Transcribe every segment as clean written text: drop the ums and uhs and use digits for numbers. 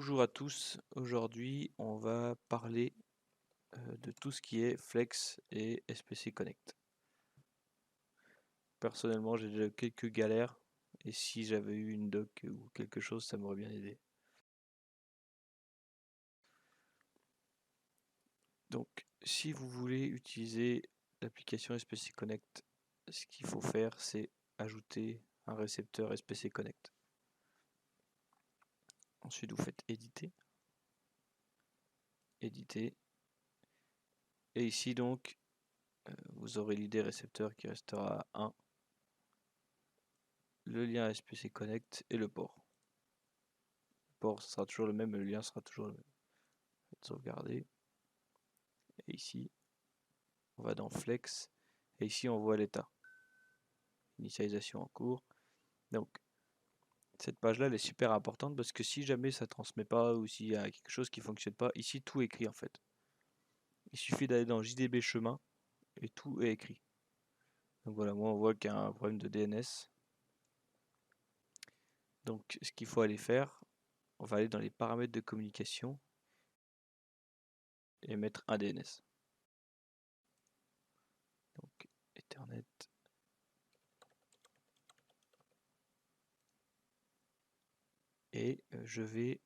Bonjour à tous, aujourd'hui on va parler de tout ce qui est Flex et SPC Connect. Personnellement j'ai déjà eu quelques galères et si j'avais eu une doc ou quelque chose ça m'aurait bien aidé. Donc si vous voulez utiliser l'application SPC Connect, ce qu'il faut faire c'est ajouter un récepteur SPC Connect. Ensuite vous faites éditer, éditer et ici donc vous aurez l'ID récepteur qui restera à 1, le lien SPC Connect et le port. Le port sera toujours le même, le lien sera toujours le même. Sauvegarder. Et ici, on va dans Flex et ici on voit l'état. Initialisation en cours. Donc cette page là elle est super importante parce que si jamais ça transmet pas ou s'il y a quelque chose qui fonctionne pas, ici tout est écrit en fait. Il suffit d'aller dans JDB chemin et tout est écrit. Donc voilà, moi on voit qu'il y a un problème de DNS. Donc ce qu'il faut aller faire, on va aller dans les paramètres de communication et mettre un DNS. Donc Ethernet. Et je vais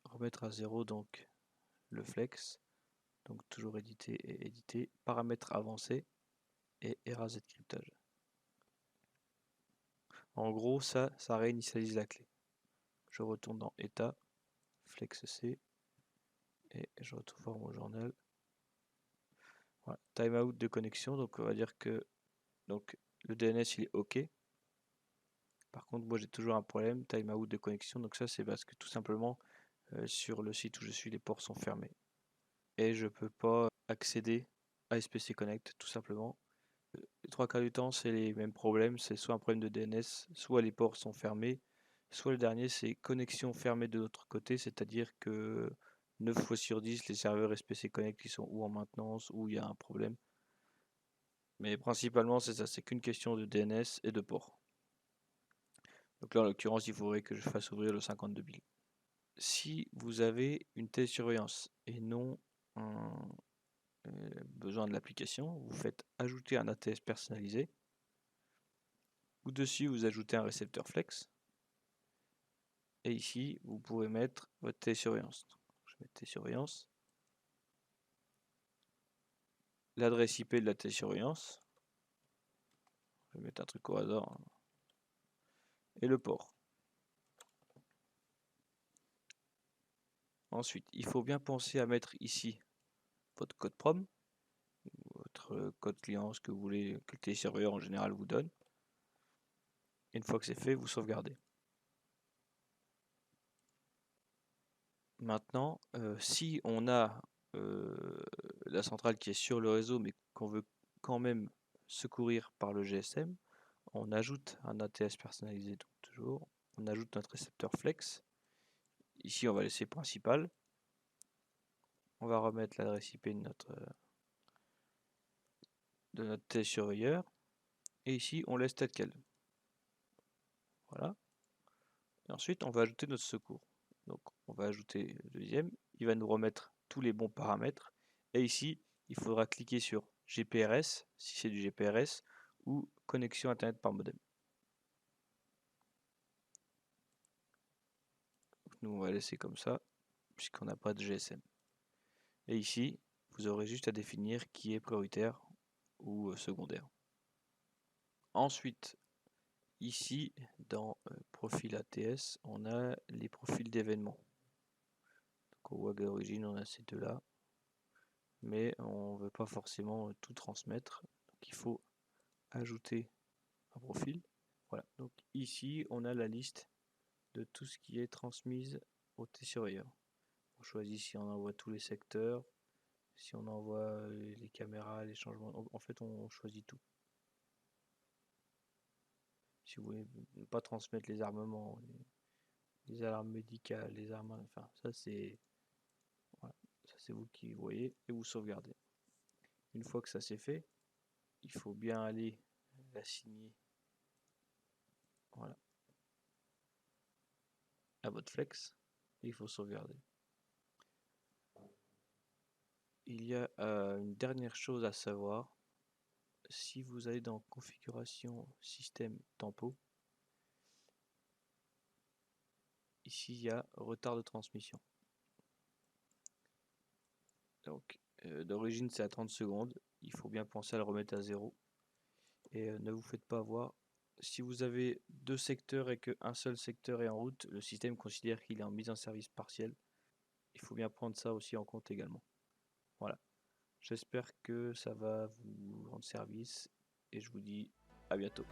remettre à 0 donc le flex. Donc toujours éditer et éditer. Paramètres avancés et RAZ cryptage. En gros, ça réinitialise la clé. Je retourne dans état, flex C, et je retourne voir mon journal. Voilà. Timeout de connexion, donc on va dire que donc, le DNS il est OK. Par contre, moi j'ai toujours un problème, timeout de connexion, donc ça c'est parce que tout simplement sur le site où je suis, les ports sont fermés. Et je peux pas accéder à SPC Connect tout simplement. Les trois quarts du temps, c'est les mêmes problèmes. C'est soit un problème de DNS, soit les ports sont fermés, soit le dernier, c'est connexion fermée de l'autre côté, c'est-à-dire que 9 fois sur 10, les serveurs SPC Connect qui sont ou en maintenance ou il y a un problème. Mais principalement, c'est ça, c'est qu'une question de DNS et de port. Donc là, en l'occurrence, il faudrait que je fasse ouvrir le 52 billes. Si vous avez une télésurveillance et non un besoin de l'application, vous faites ajouter un ATS personnalisé. Ou dessus, vous ajoutez un récepteur flex. Et ici, vous pouvez mettre votre télésurveillance. Je mets télésurveillance. L'adresse IP de la télésurveillance. Je vais mettre un truc au hasard. Et le port. Ensuite, il faut bien penser à mettre ici votre code prom, votre code client, ce que vous voulez que le télésurveilleur en général vous donne. Et une fois que c'est fait, vous sauvegardez. Maintenant, si on a la centrale qui est sur le réseau, mais qu'on veut quand même secourir par le GSM, on ajoute un ATS personnalisé, donc toujours, on ajoute notre récepteur flex. Ici, on va laisser principal. On va remettre l'adresse IP de notre télésurveilleur. Et ici, on laisse tel quel. Voilà. Et ensuite, on va ajouter notre secours. Donc, on va ajouter le deuxième. Il va nous remettre tous les bons paramètres. Et ici, il faudra cliquer sur GPRS, si c'est du GPRS, ou connexion Internet par modem. Nous, on va laisser comme ça, puisqu'on n'a pas de GSM. Et ici, vous aurez juste à définir qui est prioritaire ou secondaire. Ensuite, ici, dans profil ATS, on a les profils d'événements. Donc, au WAG origine, on a ces deux-là. Mais on ne veut pas forcément tout transmettre. Donc, il faut ajouter un profil. Voilà. Donc, ici, on a la liste de tout ce qui est transmise au T-surveilleur. On choisit si on envoie tous les secteurs, si on envoie les caméras, les changements. En fait, on choisit tout. Si vous voulez ne pas transmettre les armements, les alarmes médicales, les armes, enfin ça c'est voilà, ça c'est vous qui voyez et vous sauvegardez. Une fois que ça c'est fait, il faut bien aller l'assigner voilà, à votre flex. et il faut sauvegarder. Il y a une dernière chose à savoir. Si vous allez dans configuration système tempo, ici il y a retard de transmission. Donc d'origine c'est à 30 secondes, il faut bien penser à le remettre à 0 et ne vous faites pas avoir. Si vous avez deux secteurs et qu'un seul secteur est en route, le système considère qu'il est en mise en service partielle. Il faut bien prendre ça aussi en compte également. Voilà, j'espère que ça va vous rendre service et je vous dis à bientôt.